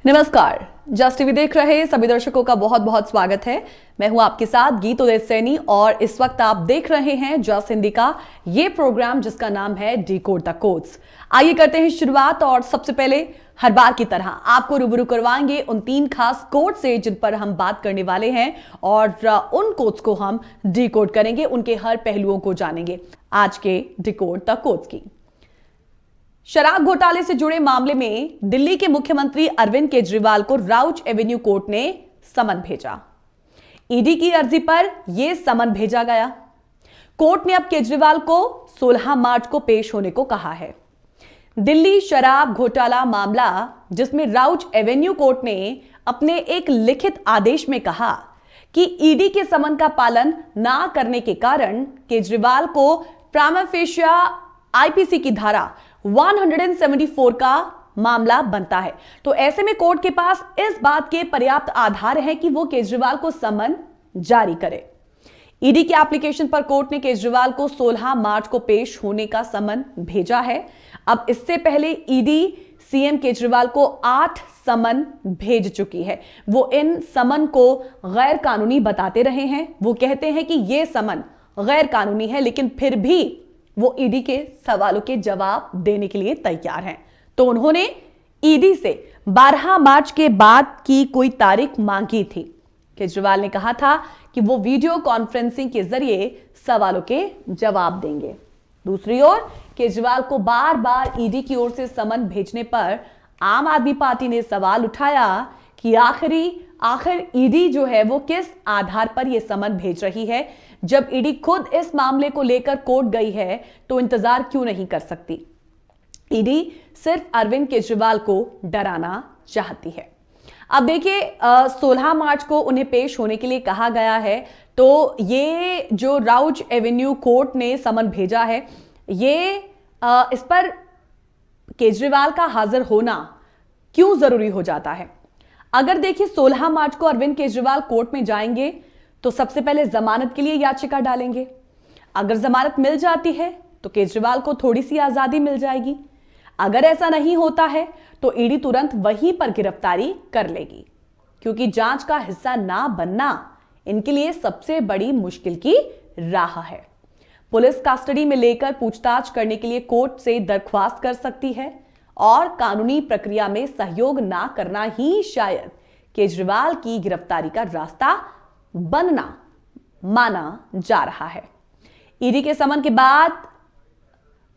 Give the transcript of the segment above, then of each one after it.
नमस्कार, just TV देख रहे सभी दर्शकों का बहुत बहुत स्वागत है। मैं हूं आपके साथ गीत उदय सैनी और इस वक्त आप देख रहे हैं जस्ट हिंदी का ये प्रोग्राम जिसका नाम है डिकोड द कोड्स। आइए करते हैं शुरुआत और सबसे पहले हर बार की तरह आपको रूबरू करवाएंगे उन 3 खास कोड से जिन पर हम बात करने वाले हैं और उन कोड्स को हम डिकोड करेंगे, उनके हर पहलुओं को जानेंगे आज के डिकोड द कोड्स की। शराब घोटाले से जुड़े मामले में दिल्ली के मुख्यमंत्री अरविंद केजरीवाल को राउच एवेन्यू कोर्ट ने समन भेजा। ईडी की अर्जी पर यह समन भेजा गया। कोर्ट ने अब केजरीवाल को 16 मार्च को पेश होने को कहा है। दिल्ली शराब घोटाला मामला जिसमें राउच एवेन्यू कोर्ट ने अपने एक लिखित आदेश में कहा कि ईडी के समन का पालन ना करने के कारण केजरीवाल को प्रामा फेशिया आईपीसी की धारा 174 का मामला बनता है। तो ऐसे में कोर्ट के पास इस बात के पर्याप्त आधार है कि वो केजरीवाल को समन जारी करे। ईडी के एप्लीकेशन पर कोर्ट ने केजरीवाल को 16 मार्च को पेश होने का समन भेजा है। अब इससे पहले ईडी सीएम केजरीवाल को 8 समन भेज चुकी है। वो इन समन को गैर कानूनी बताते रहे हैं। वो कहते हैं कि ये समन गैर कानूनी है, लेकिन फिर भी वो ईडी के सवालों के जवाब देने के लिए तैयार हैं। तो उन्होंने ईडी से 12 मार्च के बाद की कोई तारीख मांगी थी। केजरीवाल ने कहा था कि वो वीडियो कॉन्फ्रेंसिंग के जरिए सवालों के जवाब देंगे। दूसरी ओर केजरीवाल को बार बार ईडी की ओर से समन भेजने पर आम आदमी पार्टी ने सवाल उठाया कि आखिर ईडी जो है वो किस आधार पर यह समन भेज रही है। जब ईडी खुद इस मामले को लेकर कोर्ट गई है तो इंतजार क्यों नहीं कर सकती। ईडी सिर्फ अरविंद केजरीवाल को डराना चाहती है। अब देखिए 16 मार्च को उन्हें पेश होने के लिए कहा गया है। तो ये जो राउच एवेन्यू कोर्ट ने समन भेजा है, ये इस पर केजरीवाल का हाजिर होना क्यों जरूरी हो जाता है। अगर देखिए 16 मार्च को अरविंद केजरीवाल कोर्ट में जाएंगे तो सबसे पहले जमानत के लिए याचिका डालेंगे। अगर जमानत मिल जाती है तो केजरीवाल को थोड़ी सी आजादी मिल जाएगी। अगर ऐसा नहीं होता है तो ईडी तुरंत वहीं पर गिरफ्तारी कर लेगी, क्योंकि जांच का हिस्सा ना बनना इनके लिए सबसे बड़ी मुश्किल की राह है। पुलिस कस्टडी में लेकर पूछताछ करने के लिए कोर्ट से दरख्वास्त कर सकती है और कानूनी प्रक्रिया में सहयोग ना करना ही शायद केजरीवाल की गिरफ्तारी का रास्ता बनना माना जा रहा है। ईडी के समन के बाद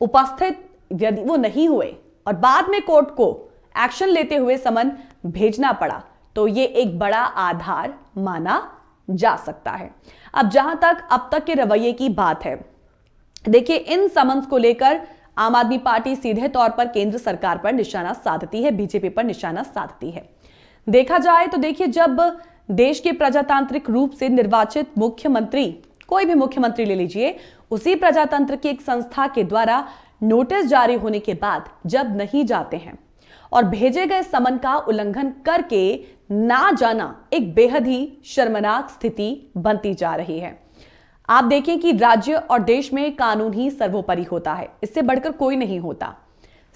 उपस्थित यदि वो नहीं हुए और बाद में कोर्ट को एक्शन लेते हुए समन भेजना पड़ा तो ये एक बड़ा आधार माना जा सकता है। अब जहां तक अब तक के रवैये की बात है, देखिए इन समन्स को लेकर आम आदमी पार्टी सीधे तौर पर केंद्र सरकार पर निशाना साधती है, बीजेपी पर निशाना साधती है। देखा जाए तो देखिए जब देश के प्रजातांत्रिक रूप से निर्वाचित मुख्यमंत्री, कोई भी मुख्यमंत्री ले लीजिए, उसी प्रजातंत्र की एक संस्था के द्वारा नोटिस जारी होने के बाद जब नहीं जाते हैं और भेजे गए समन का उल्लंघन करके ना जाना एक बेहद ही शर्मनाक स्थिति बनती जा रही है। आप देखें कि राज्य और देश में कानून ही सर्वोपरि होता है, इससे बढ़कर कोई नहीं होता।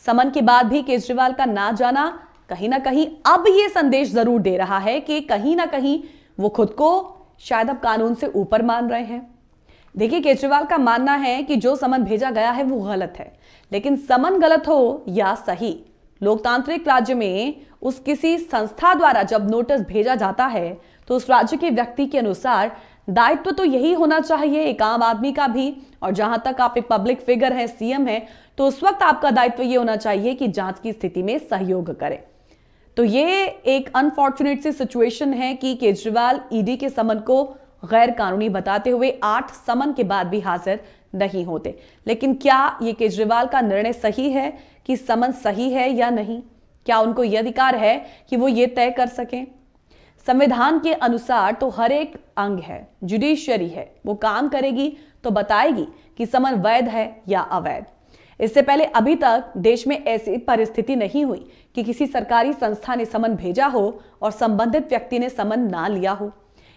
समन के बाद भी केजरीवाल का ना जाना कहीं ना कहीं अब यह संदेश जरूर दे रहा है कि कहीं ना कहीं वो खुद को शायद अब कानून से ऊपर मान रहे हैं। देखिए केजरीवाल का मानना है कि जो समन भेजा गया है वो गलत है, लेकिन समन गलत हो या सही, लोकतांत्रिक राज्य में उस किसी संस्था द्वारा जब नोटिस भेजा जाता है तो उस राज्य के व्यक्ति के अनुसार दायित्व तो यही होना चाहिए एक आम आदमी का भी। और जहां तक आप एक पब्लिक फिगर है, सीएम है, तो उस वक्त आपका दायित्व यह होना चाहिए कि जांच की स्थिति में सहयोग करें। तो ये एक अनफॉर्चुनेट सी सिचुएशन है कि केजरीवाल ईडी के समन को गैर कानूनी बताते हुए 8 समन के बाद भी हाजिर नहीं होते। लेकिन क्या ये केजरीवाल का निर्णय सही है कि समन सही है या नहीं? क्या उनको यह अधिकार है कि वो ये तय कर सकें? संविधान के अनुसार तो हर एक अंग है, जुडिशियरी है, वो काम करेगी तो बताएगी कि समन वैध है या अवैध। इससे पहले अभी तक देश में ऐसी परिस्थिति नहीं हुई कि किसी सरकारी संस्था ने समन भेजा हो और संबंधित व्यक्ति ने समन ना लिया हो।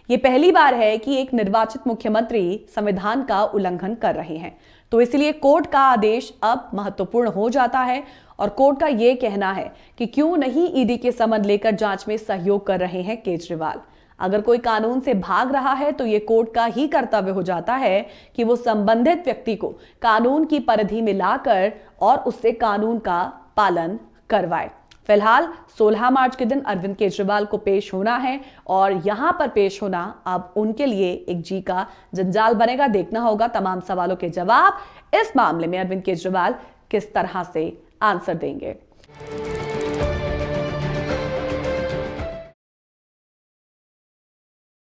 यह पहली बार है कि एक निर्वाचित मुख्यमंत्री संविधान का उल्लंघन कर रहे हैं। तो इसलिए कोर्ट का आदेश अब महत्वपूर्ण हो जाता है और कोर्ट का यह कहना है कि क्यों नहीं ईडी के समन लेकर जांच में सहयोग कर रहे हैं केजरीवाल। अगर कोई कानून से भाग रहा है तो यह कोर्ट का ही कर्तव्य हो जाता है कि वो संबंधित व्यक्ति को कानून की परिधि में लाकर और उससे कानून का पालन करवाए। फिलहाल 16 मार्च के दिन अरविंद केजरीवाल को पेश होना है और यहां पर पेश होना अब उनके लिए एक जी का जंजाल बनेगा। देखना होगा तमाम सवालों के जवाब इस मामले में अरविंद केजरीवाल किस तरह से आंसर देंगे।